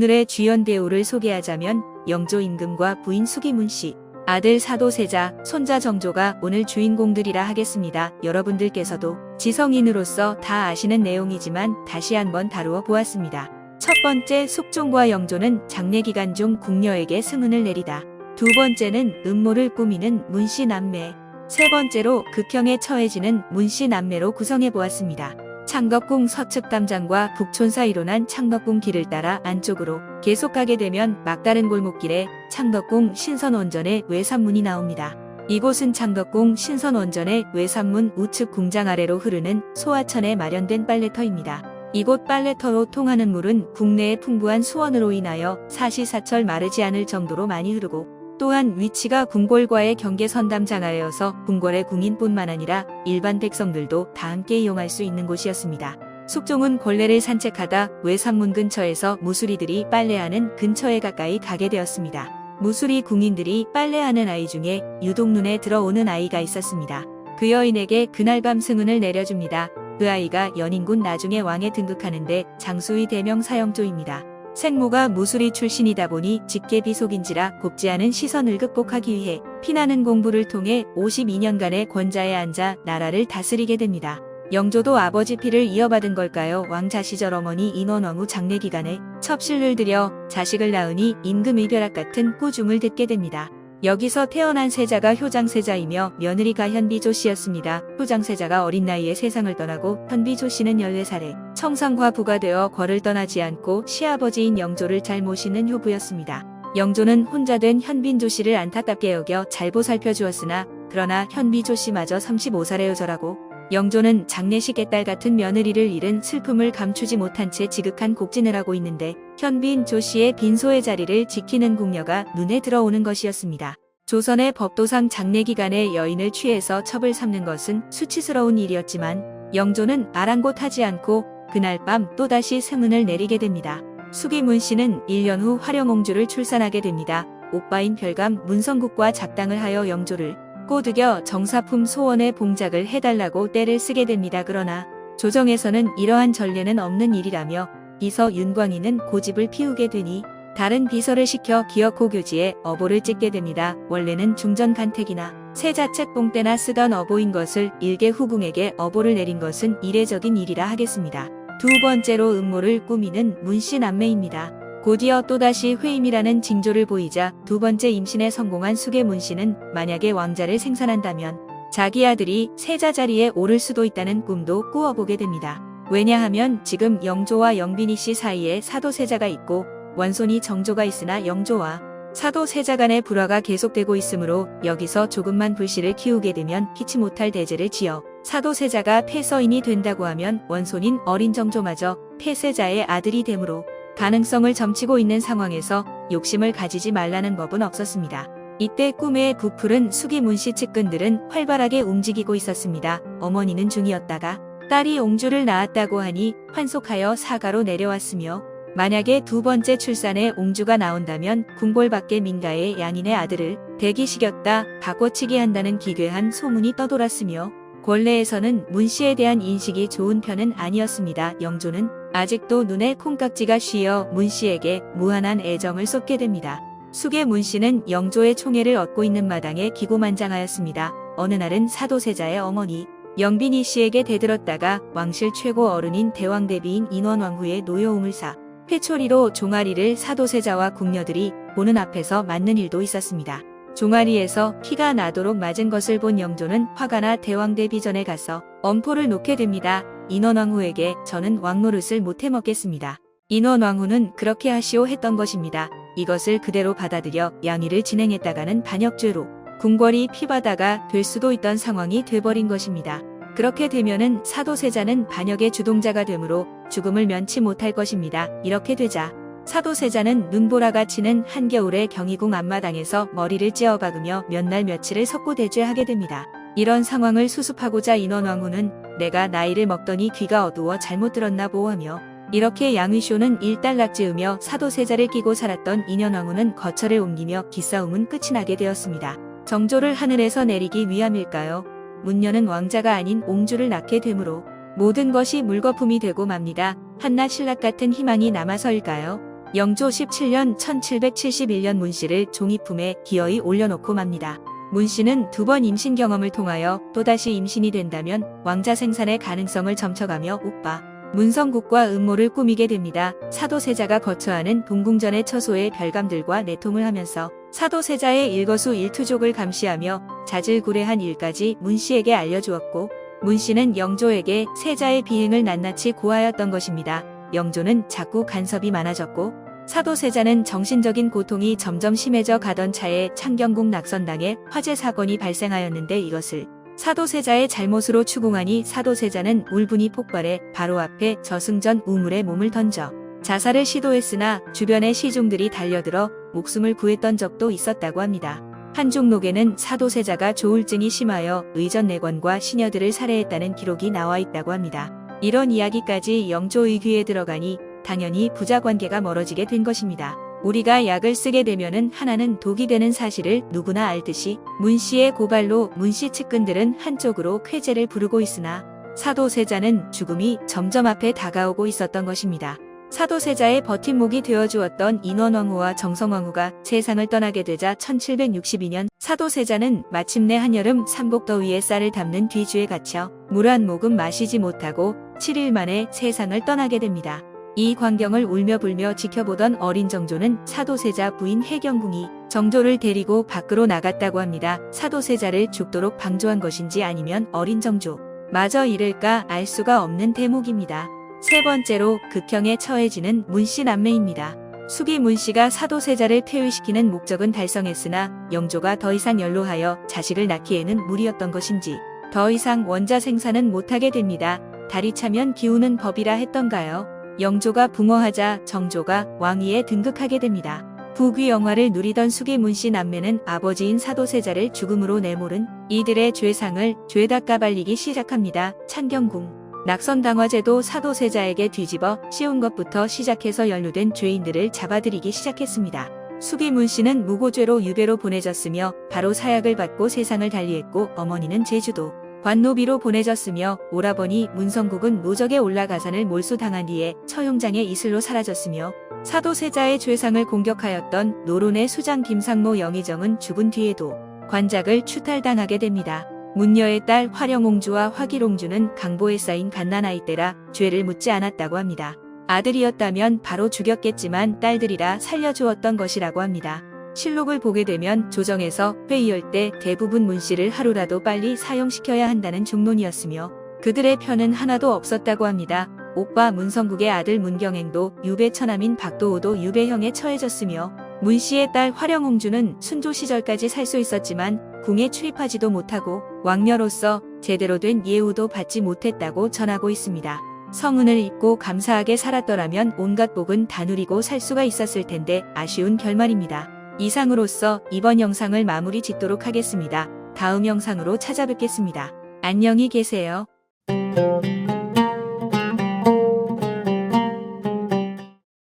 오늘의 주연 배우를 소개하자면 영조 임금과 부인 수기문씨, 아들 사도세자, 손자 정조가 오늘 주인공들이라 하겠습니다. 여러분들께서도 지성인으로서 다 아시는 내용이지만 다시 한번 다루어 보았습니다. 첫 번째, 숙종과 영조는 장례 기간 중 궁녀에게 승은을 내리다. 두 번째는 음모를 꾸미는 문씨 남매. 세 번째로 극형에 처해지는 문씨 남매로 구성해 보았습니다. 창덕궁 서측 담장과 북촌 사이로 난 창덕궁 길을 따라 안쪽으로 계속 가게 되면 막다른 골목길에 창덕궁 신선원전의 외산문이 나옵니다. 이곳은 창덕궁 신선원전의 외산문 우측 궁장 아래로 흐르는 소하천에 마련된 빨래터입니다. 이곳 빨래터로 통하는 물은 국내의 풍부한 수원으로 인하여 사시사철 마르지 않을 정도로 많이 흐르고, 또한 위치가 궁궐과의 경계선 담장 아래여서 궁궐의 궁인뿐만 아니라 일반 백성들도 다 함께 이용할 수 있는 곳이었습니다. 숙종은 걸레를 산책하다 외산문 근처에서 무수리들이 빨래하는 근처에 가까이 가게 되었습니다. 무수리 궁인들이 빨래하는 아이 중에 유독 눈에 들어오는 아이가 있었습니다. 그 여인에게 그날 밤 승은을 내려줍니다. 그 아이가 연인군 나중에 왕에 등극하는데 장수의 대명 사형조입니다. 생모가 무수리 출신이다 보니 직계비속인지라 곱지 않은 시선을 극복하기 위해 피나는 공부를 통해 52년간의 권좌에 앉아 나라를 다스리게 됩니다. 영조도 아버지 피를 이어받은 걸까요? 왕자 시절 어머니 인원왕후 장례 기간에 첩실을 들여 자식을 낳으니 임금의 벼락 같은 꾸중을 듣게 됩니다. 여기서 태어난 세자가 효장세자이며 며느리가 현비조씨였습니다. 효장세자가 어린 나이에 세상을 떠나고 현비조씨는 14살에 청산과부가 되어 궐을 떠나지 않고 시아버지인 영조를 잘 모시는 효부였습니다. 영조는 혼자 된 현빈조씨를 안타깝게 여겨 잘 보살펴 주었으나 그러나 현비조씨마저 35살에 요절하고 영조는 장례식의 딸 같은 며느리를 잃은 슬픔을 감추지 못한 채 지극한 곡진을 하고 있는데 현빈 조씨의 빈소의 자리를 지키는 궁녀가 눈에 들어오는 것이었습니다. 조선의 법도상 장례 기간에 여인을 취해서 첩을 삼는 것은 수치스러운 일이었지만 영조는 아랑곳하지 않고 그날 밤 또다시 승은을 내리게 됩니다. 수기문씨는 1년 후 화령옹주를 출산하게 됩니다. 오빠인 별감 문성국과 작당을 하여 영조를 꼬드겨 정사품 소원의 봉작을 해달라고 떼를 쓰게 됩니다. 그러나 조정에서는 이러한 전례는 없는 일이라며 비서 윤광희는 고집을 피우게 되니 다른 비서를 시켜 기어코 교지에 어보를 찍게 됩니다. 원래는 중전 간택이나 세자책 봉때나 쓰던 어보인 것을 일개 후궁에게 어보를 내린 것은 이례적인 일이라 하겠습니다. 두 번째로 음모를 꾸미는 문씨 남매입니다. 곧이어 또다시 회임이라는 징조를 보이자 두 번째 임신에 성공한 수계문씨는 만약에 왕자를 생산한다면 자기 아들이 세자 자리에 오를 수도 있다는 꿈도 꾸어보게 됩니다. 왜냐하면 지금 영조와 영빈이씨 사이에 사도세자가 있고 원손이 정조가 있으나 영조와 사도세자 간의 불화가 계속되고 있으므로 여기서 조금만 불씨를 키우게 되면 피치 못할 대제를 지어 사도세자가 폐서인이 된다고 하면 원손인 어린 정조마저 폐세자의 아들이 되므로 가능성을 점치고 있는 상황에서 욕심을 가지지 말라는 법은 없었습니다. 이때 꿈에 부풀은 수기문씨 측근들은 활발하게 움직이고 있었습니다. 어머니는 중이었다가 딸이 옹주를 낳았다고 하니 환속하여 사가로 내려왔으며 만약에 두 번째 출산에 옹주가 나온다면 궁궐 밖의 민가에 양인의 아들을 대기시켰다 바꿔치기 한다는 기괴한 소문이 떠돌았으며 권례에서는 문씨에 대한 인식이 좋은 편은 아니었습니다. 영조는 아직도 눈에 콩깍지가 씌어 문씨에게 무한한 애정을 쏟게 됩니다. 수계문씨는 영조의 총애를 얻고 있는 마당에 기고만장하였습니다. 어느 날은 사도세자의 어머니 영빈이 씨에게 대들었다가 왕실 최고 어른인 대왕대비인 인원왕후의 노여움을 사 회초리로 종아리를 사도세자와 궁녀들이 보는 앞에서 맞는 일도 있었습니다. 종아리에서 피가 나도록 맞은 것을 본 영조는 화가 나 대왕대비 전에 가서 엄포를 놓게 됩니다. 인원왕후에게 저는 왕노릇을 못해 먹겠습니다. 인원왕후는 그렇게 하시오 했던 것입니다. 이것을 그대로 받아들여 양의를 진행했다가는 반역죄로 궁궐이 피바다가 될 수도 있던 상황이 돼버린 것입니다. 그렇게 되면은 사도세자는 반역의 주동자가 되므로 죽음을 면치 못할 것입니다. 이렇게 되자 사도세자는 눈보라가 치는 한겨울의 경희궁 앞마당에서 머리를 찧어박으며 몇 날 며칠을 석고대죄하게 됩니다. 이런 상황을 수습하고자 인원왕후는 내가 나이를 먹더니 귀가 어두워 잘못 들었나 보하며 이렇게 양의쇼는 일단락지으며 사도세자를 끼고 살았던 인현왕후는 거처를 옮기며 기싸움은 끝이 나게 되었습니다. 정조를 하늘에서 내리기 위함일까요? 문녀는 왕자가 아닌 옹주를 낳게 되므로 모든 것이 물거품이 되고 맙니다. 한낱 신락 같은 희망이 남아서일까요? 영조 17년 1771년 문씨를 종이품에 기어이 올려놓고 맙니다. 문씨는 2번 임신 경험을 통하여 또다시 임신이 된다면 왕자 생산의 가능성을 점쳐가며 오빠 문성국과 음모를 꾸미게 됩니다. 사도세자가 거처하는 동궁전의 처소에 별감들과 내통을 하면서 사도세자의 일거수일투족을 감시하며 자질구레한 일까지 문씨에게 알려주었고, 문씨는 영조에게 세자의 비행을 낱낱이 고하였던 것입니다. 영조는 자꾸 간섭이 많아졌고 사도세자는 정신적인 고통이 점점 심해져 가던 차에 창경궁 낙선당에 화재 사건이 발생하였는데, 이것을 사도세자의 잘못으로 추궁하니 사도세자는 울분이 폭발해 바로 앞에 저승전 우물에 몸을 던져 자살을 시도했으나 주변의 시중들이 달려들어 목숨을 구했던 적도 있었다고 합니다. 한중록에는 사도세자가 조울증이 심하여 의전내관과 시녀들을 살해했다는 기록이 나와 있다고 합니다. 이런 이야기까지 영조의 귀에 들어가니 당연히 부자관계가 멀어지게 된 것입니다. 우리가 약을 쓰게 되면은 하나는 독이 되는 사실을 누구나 알듯이 문씨의 고발로 문씨 측근들은 한쪽으로 쾌재를 부르고 있으나 사도세자는 죽음이 점점 앞에 다가오고 있었던 것입니다. 사도세자의 버팀목이 되어주었던 인원왕후와 정성왕후가 세상을 떠나게 되자 1762년 사도세자는 마침내 한여름 삼복더위에 쌀을 담는 뒤주에 갇혀 물 한 모금 마시지 못하고 7일 만에 세상을 떠나게 됩니다. 이 광경을 울며불며 지켜보던 어린 정조는 사도세자 부인 혜경궁이 정조를 데리고 밖으로 나갔다고 합니다. 사도세자를 죽도록 방조한 것인지 아니면 어린 정조 마저 이를까 알 수가 없는 대목입니다. 세 번째로 극형에 처해지는 문씨 남매입니다. 숙이 문씨가 사도세자를 폐위시키는 목적은 달성했으나 영조가 더 이상 연로하여 자식을 낳기에는 무리였던 것인지 더 이상 원자 생산은 못하게 됩니다. 달이 차면 기우는 법이라 했던가요? 영조가 붕어하자 정조가 왕위에 등극하게 됩니다. 부귀 영화를 누리던 숙이 문씨 남매는 아버지인 사도세자를 죽음으로 내몰은 이들의 죄상을 죄다 까발리기 시작합니다. 창경궁 낙선당화제도 사도세자에게 뒤집어 씌운 것부터 시작해서 연루된 죄인들을 잡아들이기 시작했습니다. 숙이 문씨는 무고죄로 유배로 보내졌으며 바로 사약을 받고 세상을 달리했고, 어머니는 제주도 관노비로 보내졌으며 오라버니 문성국은 노적의 올라가산을 몰수당한 뒤에 처용장의 이슬로 사라졌으며 사도세자의 죄상을 공격하였던 노론의 수장 김상모 영의정은 죽은 뒤에도 관작을 추탈당하게 됩니다. 문녀의 딸 화령옹주와 화길옹주는 강보에 쌓인 갓난아이 때라 죄를 묻지 않았다고 합니다. 아들이었다면 바로 죽였겠지만 딸들이라 살려주었던 것이라고 합니다. 실록을 보게 되면 조정에서 회의할 때 대부분 문씨를 하루라도 빨리 사형시켜야 한다는 중론이었으며 그들의 편은 하나도 없었다고 합니다. 오빠 문성국의 아들 문경행도 유배 처남인 박도호도 유배형에 처해졌으며 문씨의 딸 화령옹주는 순조 시절까지 살 수 있었지만 궁에 출입하지도 못하고 왕녀로서 제대로 된 예우도 받지 못했다고 전하고 있습니다. 성은을 입고 감사하게 살았더라면 온갖 복은 다 누리고 살 수가 있었을 텐데 아쉬운 결말입니다. 이상으로써 이번 영상을 마무리 짓도록 하겠습니다. 다음 영상으로 찾아뵙겠습니다. 안녕히 계세요.